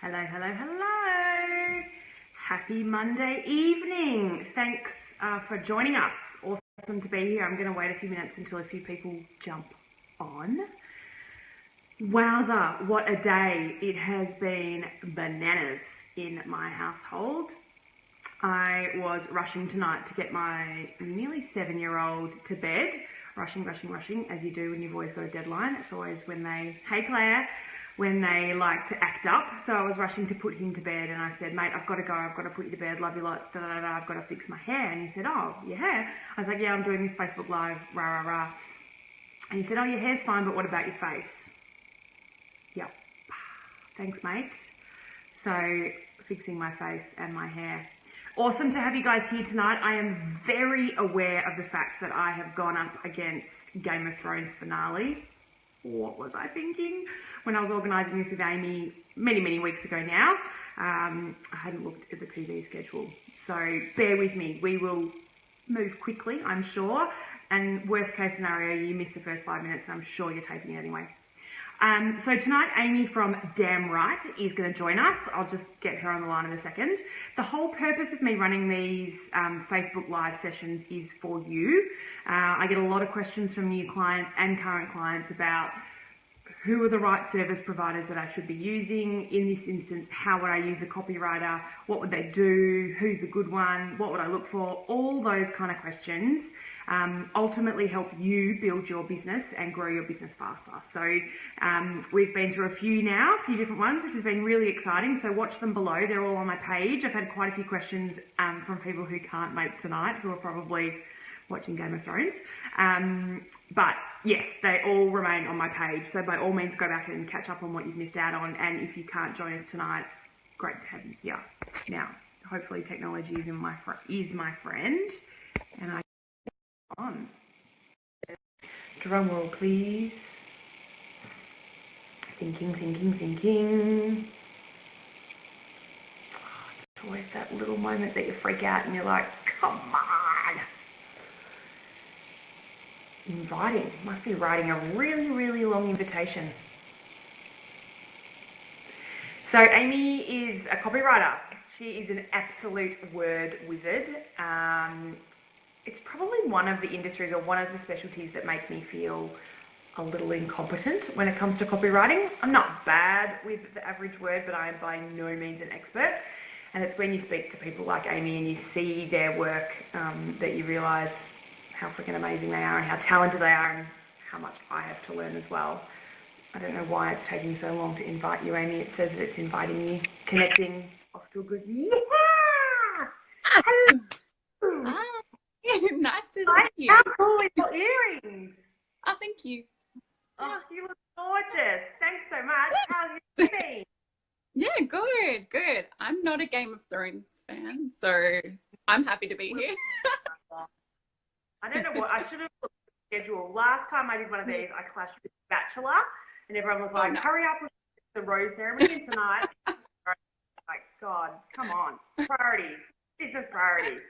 Hello, hello, hello. Happy Monday evening. Thanks for joining us. Awesome to be here. I'm going to wait a few minutes until a few people jump on. Wowza, what a day. It has been bananas in my household. I was rushing tonight to get my nearly 7-year-old to bed. Rushing, as you do when you've always got a deadline. It's always when hey Claire, when they like to act up. So I was rushing to put him to bed and I said, mate, I've got to go. I've got to put you to bed. Love you lots. Da, da, da, da. I've got to fix my hair. And he said, oh, your hair? I was like, yeah, I'm doing this Facebook Live, rah, rah, rah. And he said, oh, your hair's fine, but what about your face? Yep. Thanks, mate. So fixing my face and my hair. Awesome to have you guys here tonight. I am very aware of the fact that I have gone up against Game of Thrones finale. What was I thinking? When I was organising this with Amy many weeks ago now, I hadn't looked at the TV schedule. So bear with me. We will move quickly, I'm sure. And worst case scenario, you miss the first 5 minutes. I'm sure you're taping it anyway. So tonight, Amy from Damn Right is going to join us. I'll just get her on the line in a second. The whole purpose of me running these Facebook Live sessions is for you. I get a lot of questions from new clients and current clients about who are the right service providers that I should be using. In this instance, how would I use a copywriter? What would they do? Who's the good one? What would I look for? All those kind of questions ultimately help you build your business and grow your business faster. So we've been through a few different ones, which has been really exciting. So watch them below. They're all on my page. I've had quite a few questions from people who can't make tonight, who are probably watching Game of Thrones. But yes, they all remain on my page. So by all means, go back and catch up on what you've missed out on. And if you can't join us tonight, great to have you here. Now, hopefully technology is my friend. And I on. Drum roll, please. Thinking. Oh, it's always that little moment that you freak out and you're like, come on. Inviting. Must be writing a really long invitation. So Amy is a copywriter. She is an absolute word wizard. It's probably one of the industries or one of the specialties that make me feel a little incompetent when it comes to copywriting. I'm not bad with the average word, but I am by no means an expert. And it's when you speak to people like Amy and you see their work that you realise how freaking amazing they are and how talented they are and how much I have to learn as well. I don't know why it's taking so long to invite you, Amy. It says that it's inviting you, connecting, off to a good yeah! Hello! Hi. Nice to Hi, see you. how cool are your earrings? Oh, thank you. Oh, you look gorgeous. Thanks so much. How's your been? Yeah, good. I'm not a Game of Thrones fan, so I'm happy to be here. I don't know what, I should have looked at the schedule. Last time I did one of these, I clashed with Bachelor, and everyone was like, hurry up with the rose ceremony tonight. Like, God, come on. Priorities. Business priorities.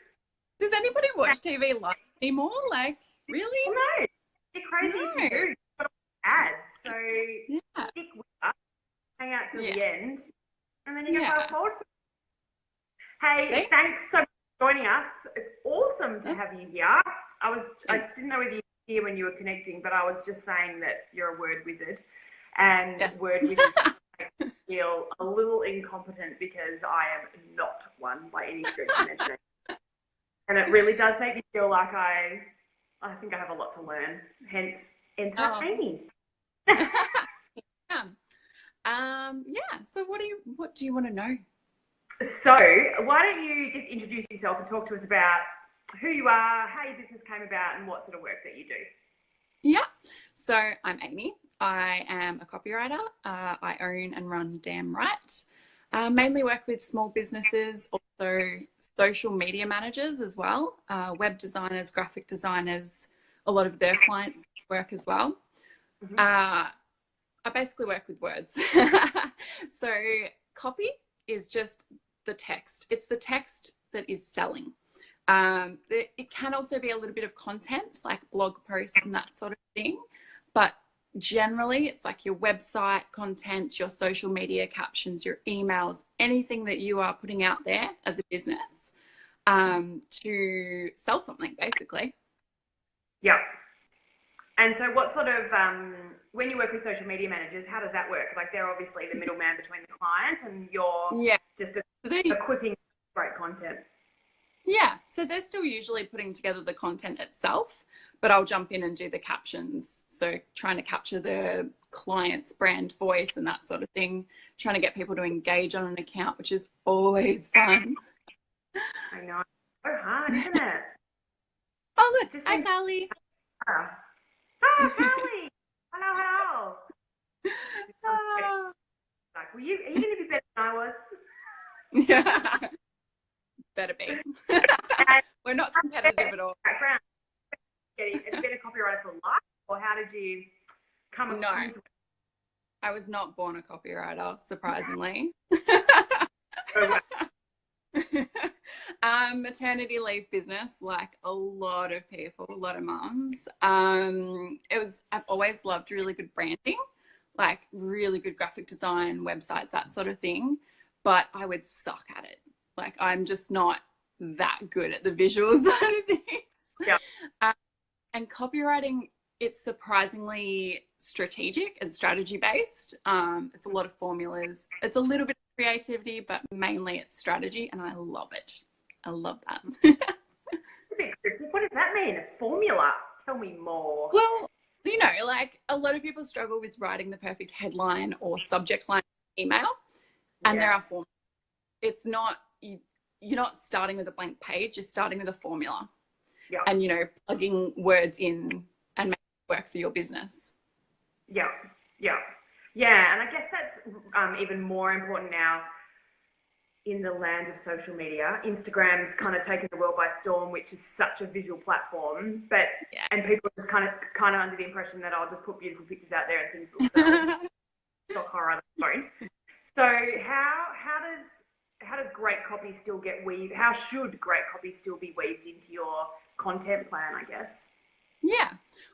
Does anybody watch TV live anymore? Like, really? Well, no. You're crazy if you do. You've got ads. So stick with us, hang out till the end, and then you can fast forward. Hey, thanks so much for joining us. It's awesome to have you here. I just didn't know whether you were here when you were connecting, but I was just saying that you're a word wizard. And word wizards make me feel a little incompetent because I am not one by any stretch of imagination. And it really does make me feel like I think I have a lot to learn. Hence, enter Amy. So what do you want to know? So why don't you just introduce yourself and talk to us about who you are, how your business came about, and what sort of work that you do. Yeah. So I'm Amy. I am a copywriter. I own and run Damn Right. Mainly work with small businesses, also social media managers as well, web designers, graphic designers, a lot of their clients work as well. Mm-hmm. I basically work with words. So copy is just the text. It's the text that is selling. It can also be a little bit of content like blog posts and that sort of thing, but generally it's like your website content, your social media captions, your emails, anything that you are putting out there as a business to sell something, basically. Yeah. And so what sort of, when you work with social media managers, how does that work? Like they're obviously the middleman between the client and you're just equipping great content. Yeah, so they're still usually putting together the content itself, but I'll jump in and do the captions. So trying to capture the client's brand voice and that sort of thing, trying to get people to engage on an account, which is always fun. I know. So hard, isn't it? Oh, look, hi, Sally. Oh, Sally. Hello, hello. Like, are you going to be better than I was? Yeah. Better be. We're not competitive at all. Background. Have you been a copywriter for life, or how did you come No, into it? I was not born a copywriter, surprisingly. Maternity leave business, like a lot of people, a lot of mums. I've always loved really good branding, like really good graphic design, websites, that sort of thing. But I would suck at it. Like I'm just not that good at the visual side of things. Yeah. And copywriting, it's surprisingly strategic and strategy based. It's a lot of formulas. It's a little bit of creativity, but mainly it's strategy, and I love it. I love that. What does that mean? A formula? Tell me more. Well, you know, like a lot of people struggle with writing the perfect headline or subject line email, and there are formulas. It's not, you're not starting with a blank page, you're starting with a formula. Yeah. And, you know, plugging words in and making it work for your business. Yeah, yeah. Yeah, and I guess that's even more important now in the land of social media. Instagram's kind of taken the world by storm, which is such a visual platform, but and people are just kind of under the impression that I'll just put beautiful pictures out there and things will sell. Shock horror, they won't. So how does great copy still get weaved? How should great copy still be weaved into your content plan, I guess? Yeah.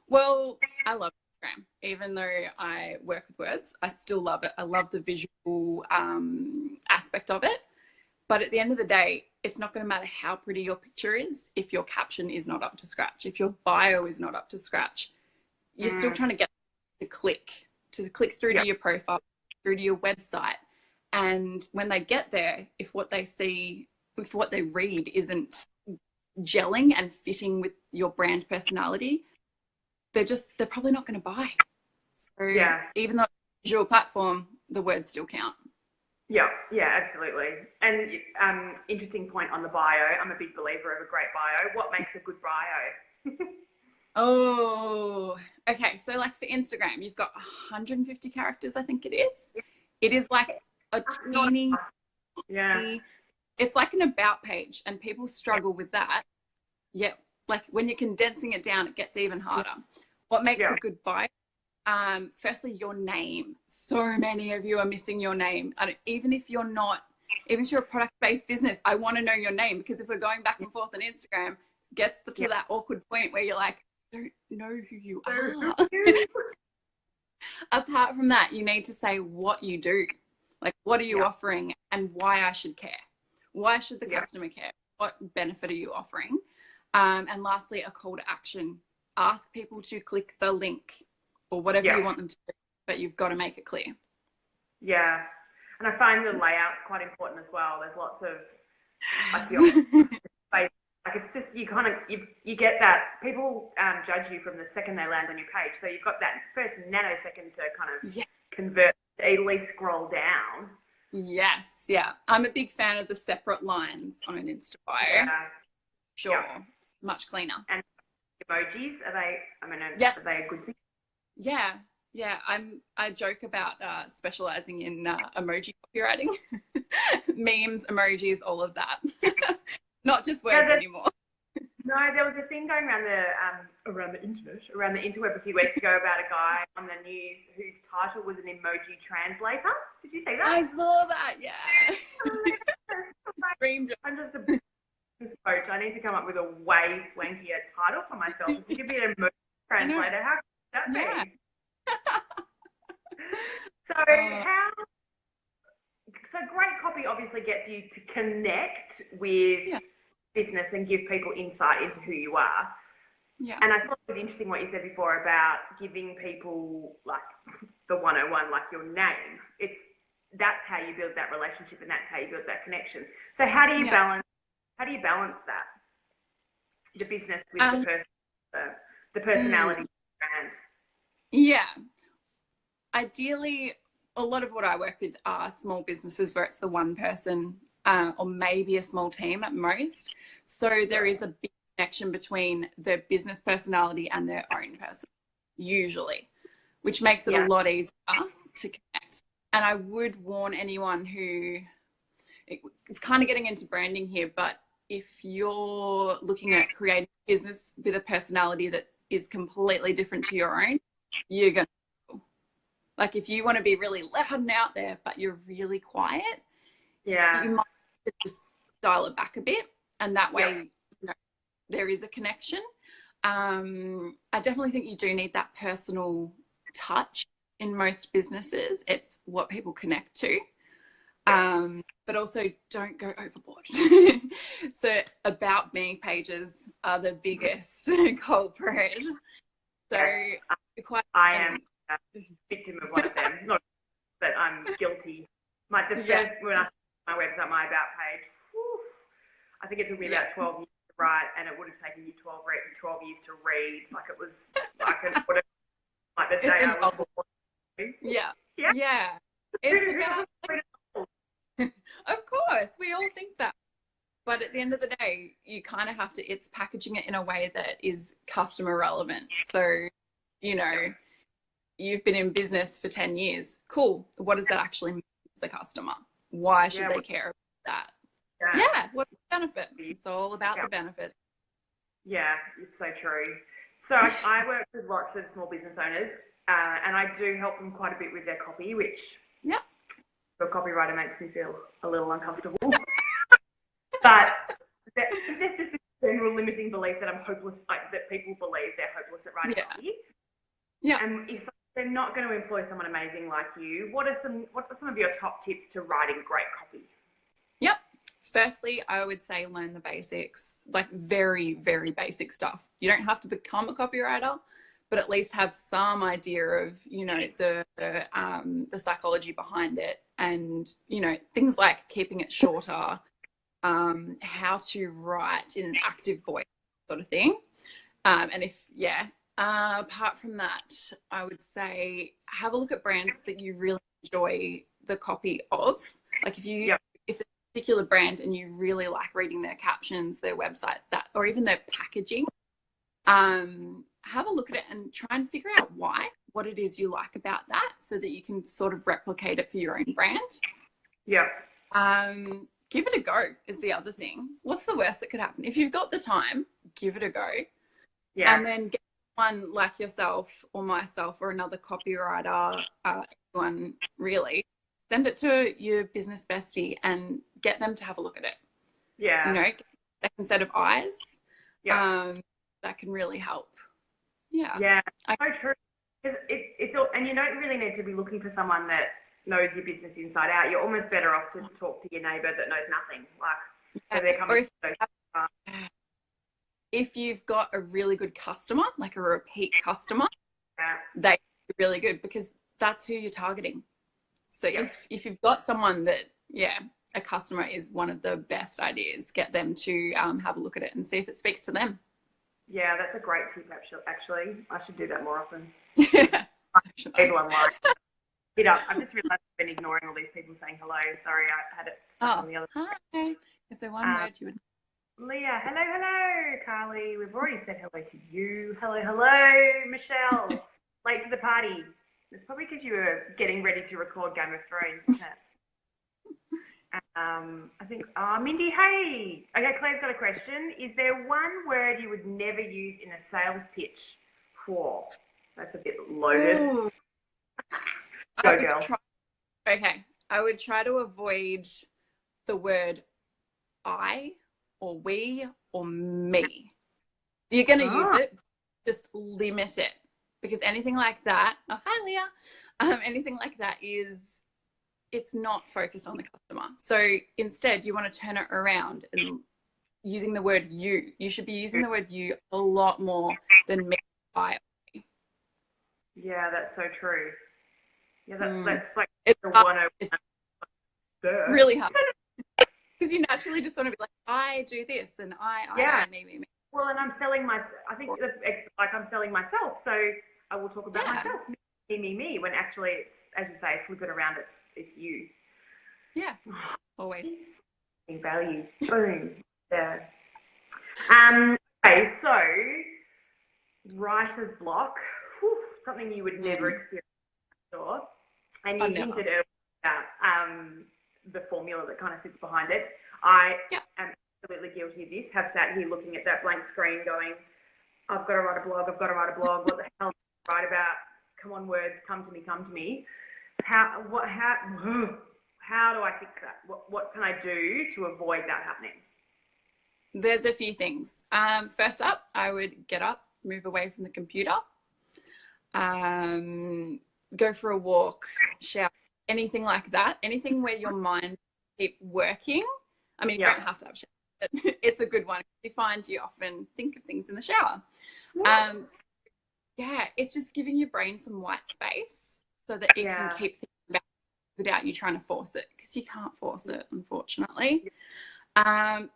Well, I love Instagram. Even though I work with words, I still love it. I love the visual aspect of it. But at the end of the day, it's not going to matter how pretty your picture is if your caption is not up to scratch, if your bio is not up to scratch. You're still trying to get to click through to your profile, through to your website. And when they get there, if what they see, if what they read isn't gelling and fitting with your brand personality, they're probably not going to buy. So even though it's a visual platform, the words still count. Yeah, absolutely. And interesting point on the bio. I'm a big believer of a great bio. What makes a good bio? Oh, okay. So like for Instagram, you've got 150 characters, I think it is. It is like a teeny, it's like an about page, and people struggle with that. Yeah, like when you're condensing it down, it gets even harder. What makes a good bio? Firstly, your name. So many of you are missing your name. Even if you're a product-based business, I want to know your name, because if we're going back and forth on Instagram, it gets to that awkward point where you're like, I don't know who you are. Apart from that, you need to say what you do. Like, what are you offering and why I should care? Why should the customer care? What benefit are you offering? And lastly, a call to action. Ask people to click the link or whatever you want them to do, but you've got to make it clear. Yeah. And I find the layout's quite important as well. There's lots of, I feel, like it's just, you get that, people judge you from the second they land on your page. So you've got that first nanosecond to kind of convert, to at least scroll down. Yes, yeah. I'm a big fan of the separate lines on an Insta bio. Yeah. Sure. Yeah. Much cleaner. And emojis, are they a good thing? Yeah. I joke about specializing in emoji copywriting, memes, emojis, all of that. Not just words anymore. No, there was a thing going around the interweb a few weeks ago about a guy on the news whose title was an emoji translator. Did you see that? I saw that. Yeah. I'm just a business coach. I need to come up with a way swankier title for myself. If you could be an emoji translator, how could that be? So Uh, so great copy obviously gets you to connect with yeah, business and give people insight into who you are. yeah, And I thought it was interesting what you said before about giving people like the 101, like your name. That's how you build that relationship and that's how you build that connection. So yeah. how do you balance that? The business with Um, the mm, personality brand. yeah. Ideally, a lot of what I work with are small businesses where it's the one person or maybe a small team at most. So Yeah. there is a big connection between the business personality and their own person, usually, which makes it a Yeah. lot easier to connect. And I would warn anyone who it's kind of getting into branding here, but if you're looking at creating a business with a personality that is completely different to your own, you're going to, like, if you want to be really loud and out there, but you're really quiet, Yeah. you might just dial it back a bit. And that Yeah. way, you know, there is a connection. I definitely think you do need that personal touch in most businesses. It's what people connect to. But also don't go overboard. So about me pages are the biggest culprit. So Yes. quite I am often, a victim of one of them. Not that I'm guilty. The yeah, first when I started my website, my about page, whew, I think it took me yeah, about 12 years to write, and it would have taken you 12 years to read. Like it was like like the it's day a I was novel. born. Yeah, Yeah. yeah. Who, It's who about, doesn't read a novel? of course, we all think that. But at the end of the day, you kind of have to, it's packaging it in a way that is customer relevant. So, you know, you've been in business for 10 years. Cool. What does that actually mean to the customer? Why should Yeah. they care about that? Yeah. Yeah. What's the benefit? It's all about Yeah. the benefit. Yeah, it's so true. So I work with lots of small business owners, and I do help them quite a bit with their copy, which Yeah. for a copywriter makes me feel a little uncomfortable. But there's just this general limiting belief that I'm hopeless, like that people believe they're hopeless at writing Yeah. copy. Yeah. And if they're not going to employ someone amazing like you, what are some of your top tips to writing great copy? Yep. Firstly, I would say learn the basics, like very, very basic stuff. You don't have to become a copywriter, but at least have some idea of, you know, the psychology behind it, and you know, things like keeping it shorter, how to write in an active voice, sort of thing. And if apart from that, I would say have a look at brands that you really enjoy the copy of. Like Yep. if it's a particular brand and you really like reading their captions, their website, that, or even their packaging, have a look at it and try and figure out what it is you like about that, so that you can sort of replicate it for your own brand. Yep. Give it a go is the other thing. What's the worst that could happen? If you've got the time, give it a go. Yeah. And then get someone like yourself or myself or another copywriter, anyone really, send it to your business bestie and get them to have a look at it. Yeah. You know, second set of eyes. Yeah. That can really help. Yeah. Yeah. So true. Because it's all, and you don't really need to be looking for someone that knows your business inside out. You're almost better off to talk to your neighbour that knows nothing. Like, so they're coming. If you've got a really good customer, like a repeat customer, Yeah. they're really good because that's who you're targeting. So Yeah. if you've got someone that, a customer is one of the best ideas, get them to have a look at it and see if it speaks to them. Yeah, that's a great tip, actually. I should do that more often. Yeah. People online. Hit up. I've just realised I've been ignoring all these people saying hello. Sorry, I had it stuck on the other. Hi. Is there one word you would? Leah, hello. Carly, we've already said hello to you. Hello, Michelle. Late to the party. It's probably because you were getting ready to record Game of Thrones, isn't it? I think, Mindy, hey. Okay, Claire's got a question. Is there one word you would never use in a sales pitch? Whoa, that's a bit loaded. Ooh. Go, girl. I would try to avoid the word I or we or me. You're going to use it, just limit it, because anything like that, oh, hi Leah, anything like that it's not focused on the customer. So instead, you want to turn it around and using the word you. You should be using the word you a lot more than me. Yeah, that's so true. Yeah, that's like it's the hard. 101. It's really hard because you naturally just want to be like, I do this and me. Well, and I'm selling I think like I'm selling myself, so I will talk about myself, me. When actually, it's, as you say, flip it around. It's you. Yeah, always. Value. Boom. Yeah. Okay, so writer's block. Whew, something you would never experience, sure. And you hinted earlier about the formula that kind of sits behind it. I am absolutely guilty of this. Have sat here looking at that blank screen, going, "I've got to write a blog. I've got to write a blog. What the hell do I write about? Come on, words, come to me, come to me." How do I fix that? What can I do to avoid that happening? There's a few things. First up, I would get up, move away from the computer, go for a walk, shower, anything like that. Anything where your mind keep working. I mean, you don't have to have shower, but it's a good one. You find you often think of things in the shower. Yes. It's just giving your brain some white space so that it can keep thinking about it without you trying to force it, because you can't force it, unfortunately.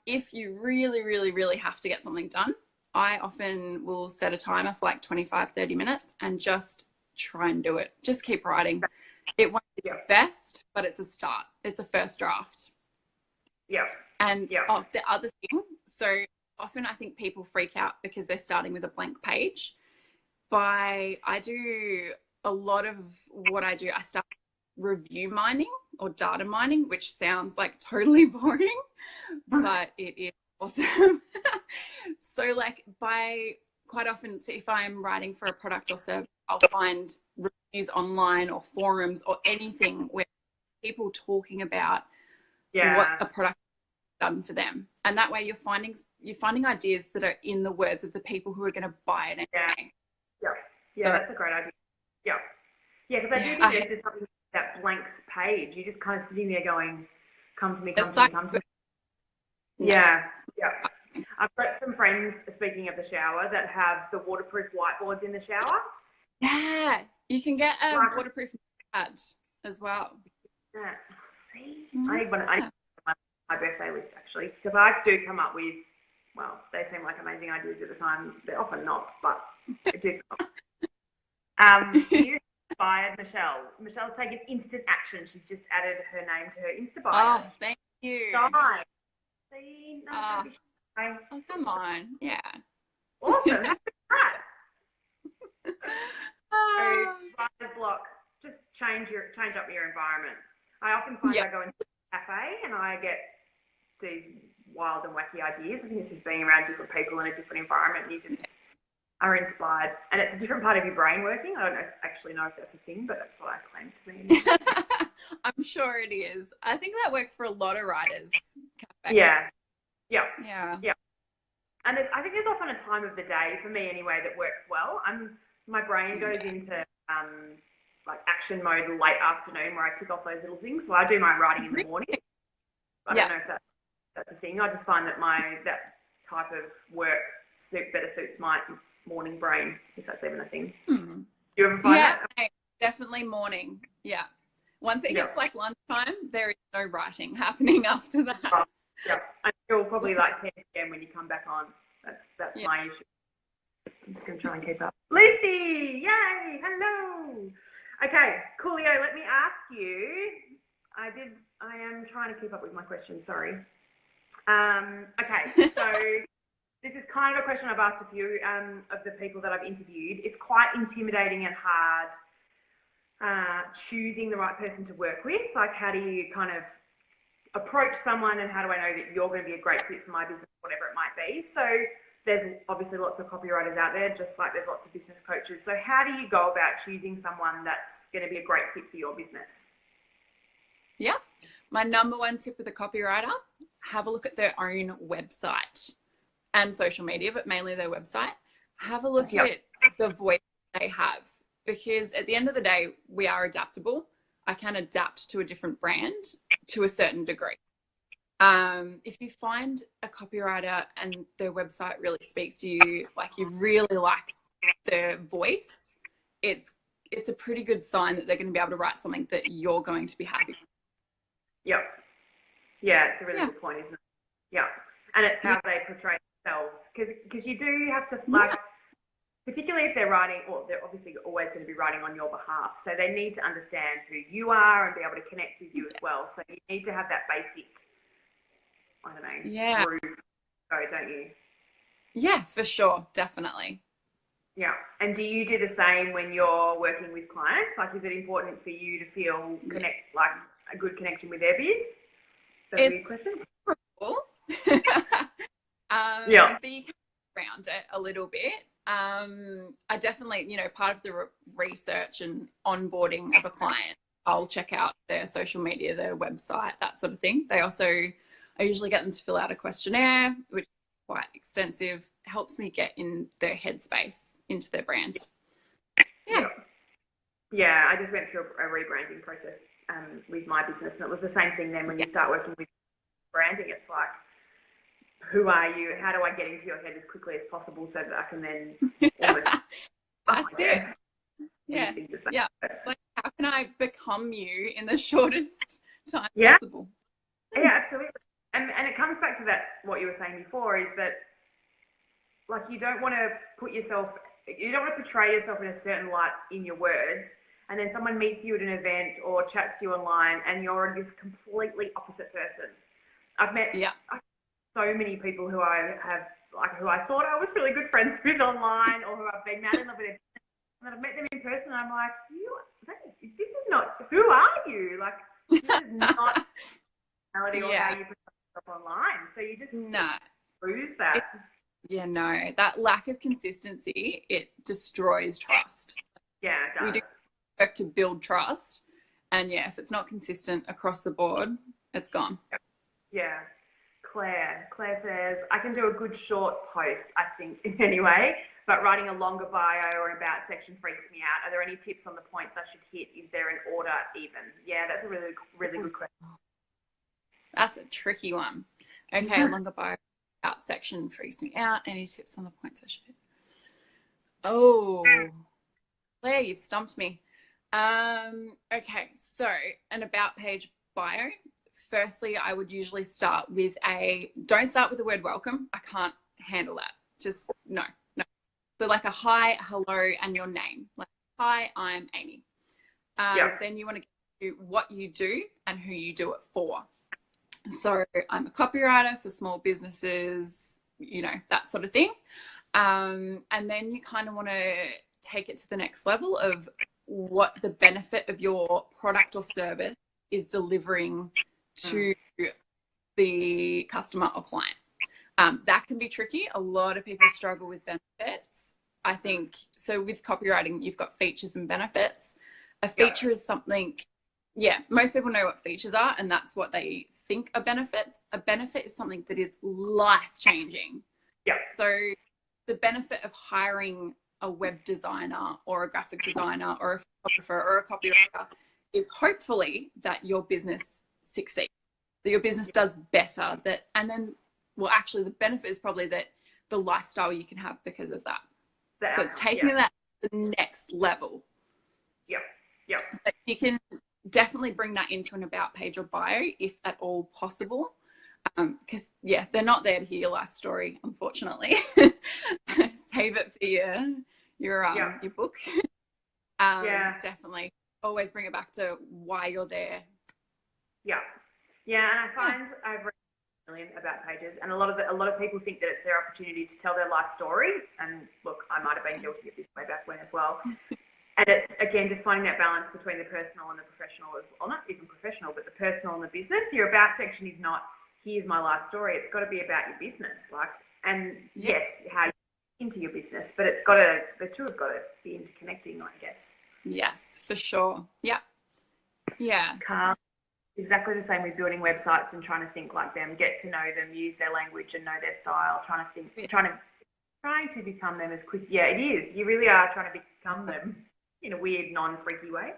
If you really, really, really have to get something done, I often will set a timer for like 25-30 minutes and just try and do it. Just keep writing. It won't be the best, but it's a start. It's a first draft. Yeah. And the other thing, so often I think people freak out because they're starting with a blank page. I do a lot of what I do. I start review mining or data mining, which sounds like totally boring, but it is awesome. So like quite often, so if I'm writing for a product or service, I'll find reviews online or forums or anything where people talking about what a product has done for them, and that way you're finding ideas that are in the words of the people who are going to buy it anyway. So, that's a great idea. Because I do think there's just something that blank page. You're just kind of sitting there going, "Come to me, come to me, come to me." Yeah. I've got some friends, speaking of the shower, that have the waterproof whiteboards in the shower. Yeah, you can get a waterproof pad as well. Yeah. See, I need one. I need my birthday list, actually, because I do come up with, well, they seem like amazing ideas at the time. They're often not, but I do come up. You inspired Michelle. Michelle's taken instant action. She's just added her name to her Insta bio. Oh, thank you. Nice. See, oh, come on. Yeah. Awesome. That's right. So, writer's block. Just change up your environment. I often find I go into a cafe and I get these wild and wacky ideas. I think it's just being around different people in a different environment, and you just are inspired. And it's a different part of your brain working. I don't actually know if that's a thing, but that's what I claim to be. I'm sure it is. I think that works for a lot of writers. Yeah. And I think there's often a time of the day, for me anyway, that works well. My brain goes into like action mode late afternoon, where I tick off those little things. So I do my writing in the morning. I don't know if that's a thing. I just find that that type of work better suits my morning brain, if that's even a thing. Do you ever find that? Yeah, definitely morning. Yeah. Once it hits like lunchtime, there is no writing happening after that. Until probably like 10 p.m. when you come back on. That's my issue. I'm just going to try and keep up. Lucy! Yay! Hello! Okay, coolio, let me ask you. I am trying to keep up with my questions, sorry. Okay, so this is kind of a question I've asked a few of the people that I've interviewed. It's quite intimidating and hard choosing the right person to work with. Like, how do you kind of approach someone, and how do I know that you're going to be a great fit for my business, whatever it might be? So there's obviously lots of copywriters out there, just like there's lots of business coaches. So how do you go about choosing someone that's going to be a great fit for your business? Yeah. My number one tip with a copywriter, have a look at their own website and social media, but mainly their website. Have a look at the voice they they have, because at the end of the day, we are adaptable. I can adapt to a different brand to a certain degree. If you find a copywriter and their website really speaks to you, like you really like their voice, it's a pretty good sign that they're going to be able to write something that you're going to be happy with. Yep. Yeah, it's a really good point, isn't it? Yeah. And it's how they portray themselves. Because you do have to, like, particularly if they're writing, or they're obviously always going to be writing on your behalf. So they need to understand who you are and be able to connect with you as well. So you need to have that basic, I don't know, groove, don't you? Yeah, for sure. Definitely. Yeah. And do you do the same when you're working with clients? Like, is it important for you to feel like a good connection with their biz? It's cool. But you can around it a little bit. I definitely, you know, part of the research and onboarding of a client, I'll check out their social media, their website, that sort of thing. I usually get them to fill out a questionnaire, which is quite extensive, helps me get in their headspace into their brand. Yeah, I just went through a rebranding process with my business, and it was the same thing then when you start working with branding. It's like, who are you? How do I get into your head as quickly as possible so that I can then almost... That's it. Yeah. Yeah. Like, how can I become you in the shortest time possible? Yeah, absolutely. And it comes back to that, what you were saying before, is that, like, you don't want to portray yourself in a certain light in your words, and then someone meets you at an event or chats to you online and you're this completely opposite person. I've met so many people who I thought I was really good friends with online, or who I've been mad in love with, and I've met them in person and I'm like, this is not, who are you? Like, this is not reality or how you put yourself online. So you just lose that. That lack of consistency, it destroys trust. Yeah, it does. We do work to build trust, and if it's not consistent across the board, it's gone. Yeah. Claire says, I can do a good short post, I think, anyway, but writing a longer bio or an about section freaks me out. Are there any tips on the points I should hit? Is there an order even? Yeah, that's a really, really good question. That's a tricky one. Okay, longer bio, about section freaks me out. Any tips on the points I should hit? Oh, Claire, you've stumped me. Okay, so an about page bio. Firstly, I would usually start with don't start with the word welcome. I can't handle that. Just no. So like a hi, hello, and your name. Like, hi, I'm Amy. Then you want to get to what you do and who you do it for. So I'm a copywriter for small businesses, you know, that sort of thing. And then you kind of want to take it to the next level of what the benefit of your product or service is delivering to the customer or client. That can be tricky. A lot of people struggle with benefits. I think, so with copywriting, you've got features and benefits. A feature is something, most people know what features are, and that's what they think are benefits. A benefit is something that is life-changing. Yeah. So the benefit of hiring a web designer or a graphic designer or a photographer or a copywriter is hopefully that your business succeeds, that your business does better, actually the benefit is probably that the lifestyle you can have because of that. So it's taking that to the next level. So you can definitely bring that into an about page or bio if at all possible, because they're not there to hear your life story, unfortunately. Save it for your book. Definitely always bring it back to why you're there. And I find I've read a million about pages, and a lot of people think that it's their opportunity to tell their life story. And look, I might have been guilty of this way back when as well. And it's, again, just finding that balance between the personal and the professional as well. Not even professional, but the personal and the business. Your about section is not, here's my life story. It's got to be about your business. Yes, how you into your business, but the two have got to be interconnecting, I guess. Yes, for sure. Yeah. Exactly the same with building websites and trying to think like them, get to know them, use their language and know their style, trying to become them as quick. Yeah, it is. You really are trying to become them in a weird, non-freaky way.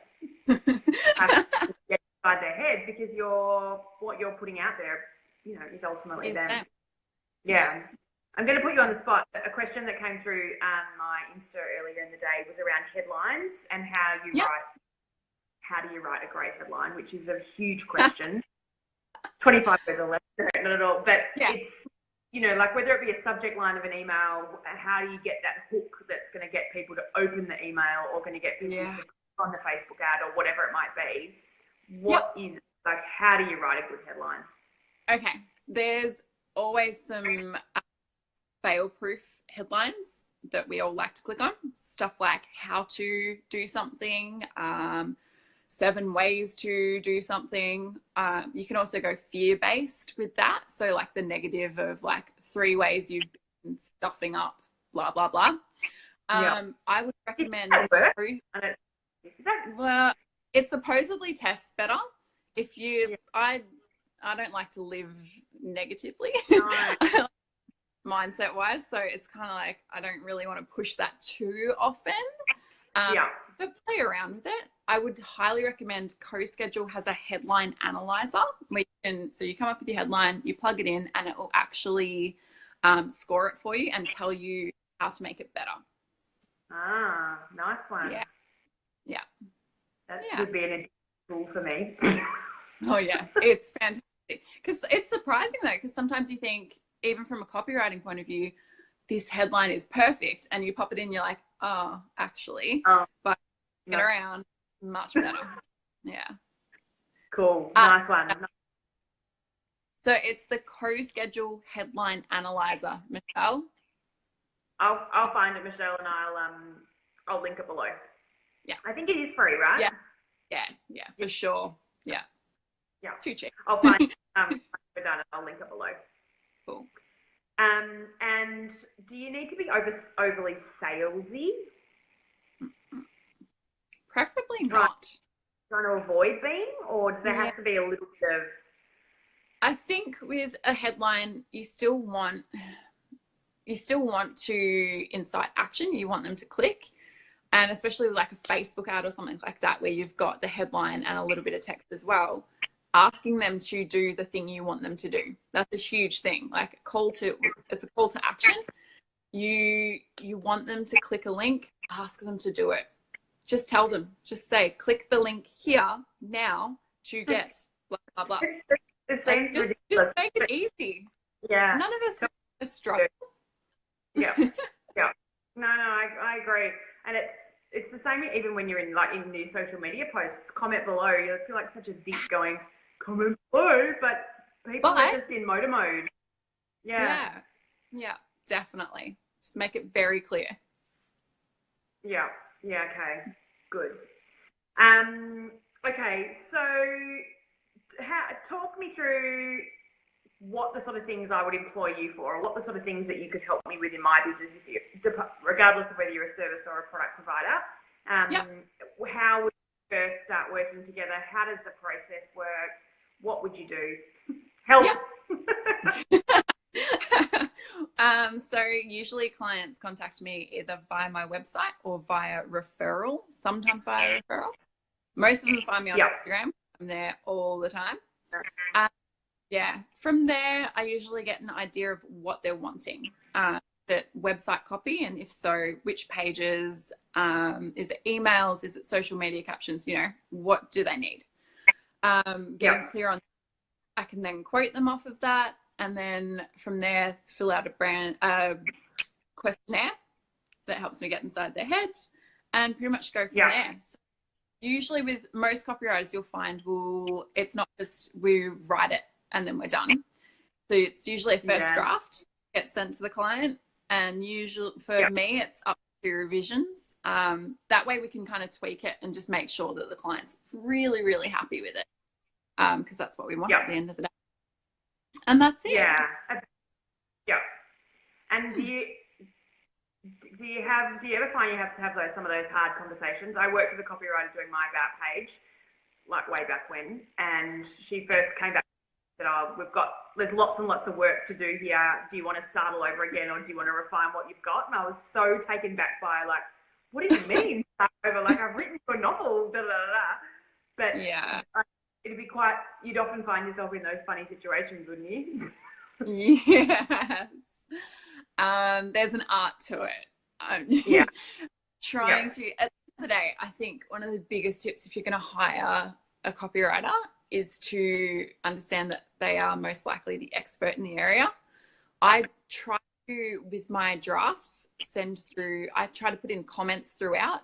Have to get inside their head because what you're putting out there, you know, is ultimately them. Yeah. I'm going to put you on the spot. A question that came through my Insta earlier in the day was around headlines and how do you write a great headline, which is a huge question. 25 words or less, not at all. But it's, you know, like whether it be a subject line of an email, how do you get that hook that's going to get people to open the email or going to get people to click on the Facebook ad or whatever it might be? What is, like, how do you write a good headline? Okay. There's always some fail-proof headlines that we all like to click on. Stuff like how to do something, 7 ways to do something. You can also go fear-based with that. So like the negative of like 3 ways you've been stuffing up, blah, blah, blah. I would recommend... Well, it supposedly tests better. If you... I don't like to live negatively. No. Mindset wise, so it's kind of like I don't really want to push that too often, but play around with it. I would highly recommend CoSchedule has a headline analyzer where you come up with your headline, you plug it in, and it will actually score it for you and tell you how to make it better. Nice one. That would be an tool for me. Oh yeah, it's fantastic because it's surprising though, because sometimes you think, even from a copywriting point of view, this headline is perfect, and you pop it in, you're like, oh, actually, but get around, much better. Yeah. Cool. Nice one. So it's the CoSchedule headline analyzer, Michelle. I'll find it, Michelle, and I'll link it below. Yeah. I think it is free, right? Yeah, for sure. Yeah. Too cheap. I'll find it. We're done. I'll link it below. Cool. And do you need to be overly salesy? Preferably not. Trying to avoid being, or does there have to be a little bit of... I think with a headline, you still want to incite action. You want them to click, and especially like a Facebook ad or something like that, where you've got the headline and a little bit of text as well. Asking them to do the thing you want them to do. That's a huge thing. Like it's a call to action. You want them to click a link, ask them to do it. Just tell them, just say, click the link here now to get blah, blah, blah. It seems ridiculous. Just make it easy. Yeah. None of us want to struggle. Yeah. No, I agree. And it's the same even when you're in new social media posts, comment below. You feel like such a dick going, comment below, but people are just in motor mode. Yeah, definitely. Just make it very clear. Yeah, okay, good. Okay, so talk me through what the sort of things I would employ you for, or what the sort of things that you could help me with in my business, regardless of whether you're a service or a product provider. How would we first start working together? How does the process work? What would you do? Help. So usually clients contact me either via my website or via referral, sometimes via referral. Most of them find me on Instagram. I'm there all the time. From there, I usually get an idea of what they're wanting. That website copy, and if so, which pages, is it emails, is it social media captions, what do they need? Getting clear on, I can then quote them off of that, and then from there fill out a brand questionnaire that helps me get inside their head, and pretty much go from there. So usually with most copywriters, you'll find it's not just we write it and then we're done. So it's usually a first draft gets sent to the client, and usually for me it's up to revisions. That way we can kind of tweak it and just make sure that the client's really, really happy with it, because that's what we want at the end of the day. And that's it. And do you ever find you have to have some of those hard conversations? I worked with a copywriter doing my About page, like way back when, and she first came back and said, there's lots and lots of work to do here. Do you want to start all over again, or do you want to refine what you've got? And I was so taken back by what do you mean? Over, like, I've written a novel, da da da da. But Yeah. It'd be quite, you'd often find yourself in those funny situations, wouldn't you? Yes. There's an art to it. Yeah. Trying to, at the end of the day, I think one of the biggest tips if you're going to hire a copywriter is to understand that they are most likely the expert in the area. I try to, with my drafts, I try to put in comments throughout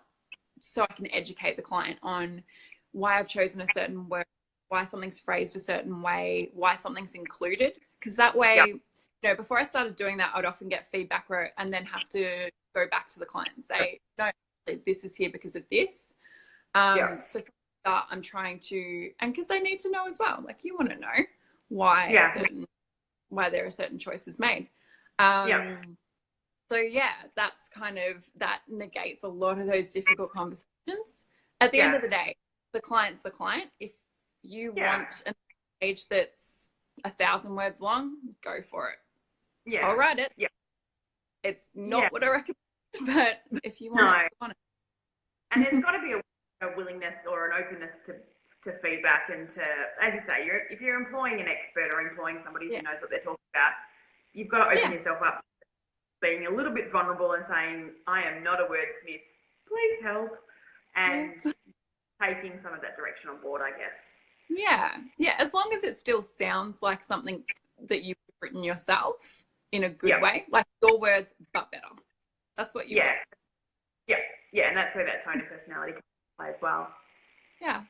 so I can educate the client on why I've chosen a certain word, why something's phrased a certain way, why something's included. Because that way, before I started doing that, I'd often get feedback and then have to go back to the client and say, no, this is here because of this. So from the start, I'm trying to, and because they need to know as well, like you want to know why there are certain choices made. So that's that negates a lot of those difficult conversations. At the end of the day, the client's the client. If you want a page that's 1,000 words long, go for it. I'll write it. It's not what I recommend, but if you want it, on it. And there's got to be a willingness or an openness to feedback and to, as you say, if you're employing an expert or employing somebody who knows what they're talking about, you've got to open yourself up to being a little bit vulnerable and saying, I am not a wordsmith, please help, and taking some of that direction on board, I guess. Yeah, as long as it still sounds like something that you've written yourself in a good way, like your words, but better. That's what you want. Yeah, and that's where that tone of personality comes into play as well. Yeah.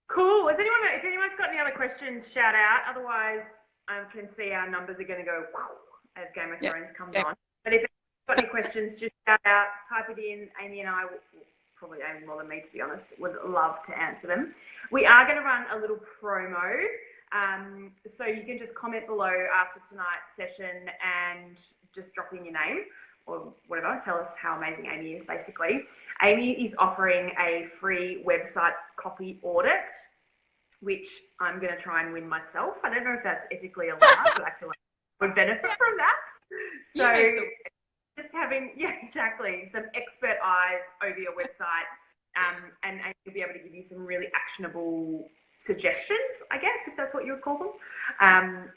Cool. If anyone's got any other questions, shout out. Otherwise, I can see our numbers are going to go as Game of Thrones comes on. But if anyone's got any questions, just shout out, type it in. Amy and I will, probably Amy more than me, to be honest, would love to answer them. We are going to run a little promo. So you can just comment below after tonight's session and just drop in your name or whatever. Tell us how amazing Amy is, basically. Amy is offering a free website copy audit, which I'm going to try and win myself. I don't know if that's ethically allowed, but I feel like I would benefit from that. So just having, exactly, some expert eyes over your website, and you'll be able to give you some really actionable suggestions, I guess, if that's what you would call them,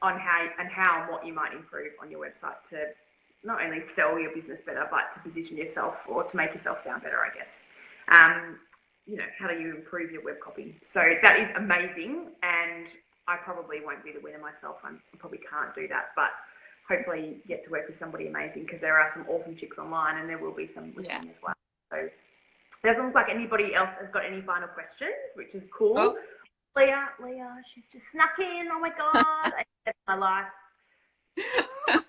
on how and what you might improve on your website to not only sell your business better, but to position yourself or to make yourself sound better, I guess. How do you improve your web copy? So that is amazing, and I probably won't be the winner myself. I probably can't do that, but hopefully get to work with somebody amazing, because there are some awesome chicks online, and there will be some listening as well. So it doesn't look like anybody else has got any final questions, which is cool. Oh. Leah, she's just snuck in. Oh my God, that's my life. I like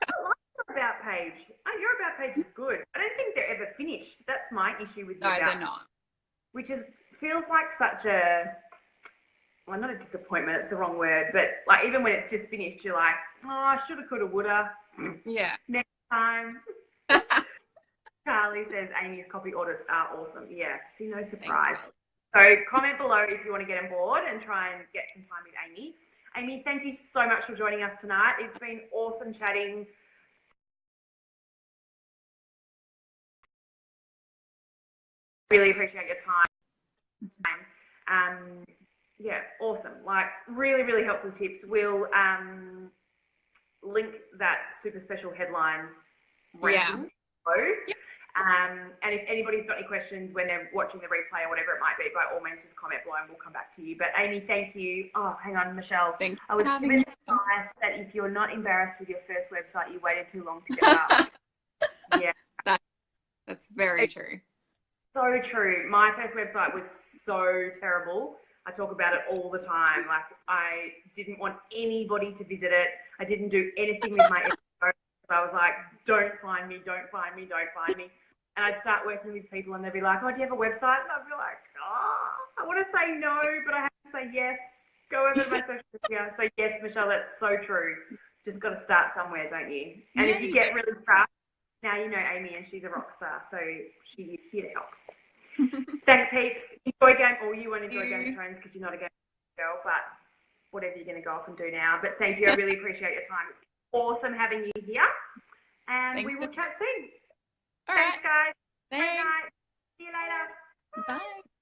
your About page. Oh, your About page is good. I don't think they're ever finished. That's my issue with your About. No, they're not. Which feels like such a, well, not a disappointment, it's the wrong word, but like even when it's just finished, you're like, oh, shoulda, coulda, woulda. Yeah. Next time. Carly says Amy's copy audits are awesome. Yeah, see, no surprise. So comment below if you want to get on board and try and get some time with Amy. Amy, thank you so much for joining us tonight. It's been awesome chatting. Really appreciate your time. Yeah, awesome. Like really, really helpful tips. We'll link that super special headline ranking below. And if anybody's got any questions when they're watching the replay or whatever it might be, by all means, just comment below and we'll come back to you. But Amy, thank you. Oh, hang on, Michelle. I was given advice that if you're not embarrassed with your first website, you waited too long to get up. That's very true. So true. My first website was so terrible. I talk about it all the time. Like, I didn't want anybody to visit it. I didn't do anything with my SEO. I was like, don't find me. And I'd start working with people and they'd be like, oh, do you have a website? And I'd be like, oh, I want to say no, but I have to say yes. Go over to my social media. So yes, Michelle, that's so true. Just got to start somewhere, don't you? And if you get really stuck, now you know Amy and she's a rock star. So she is here to help. Thanks heaps. Enjoy game, or you won't enjoy Game of Thrones because you're not a Game of Thrones girl, but whatever you're going to go off and do now. But thank you. I really appreciate your time. It's awesome having you here. And we will chat soon. Thanks, guys. Thanks. night. See you later. Bye.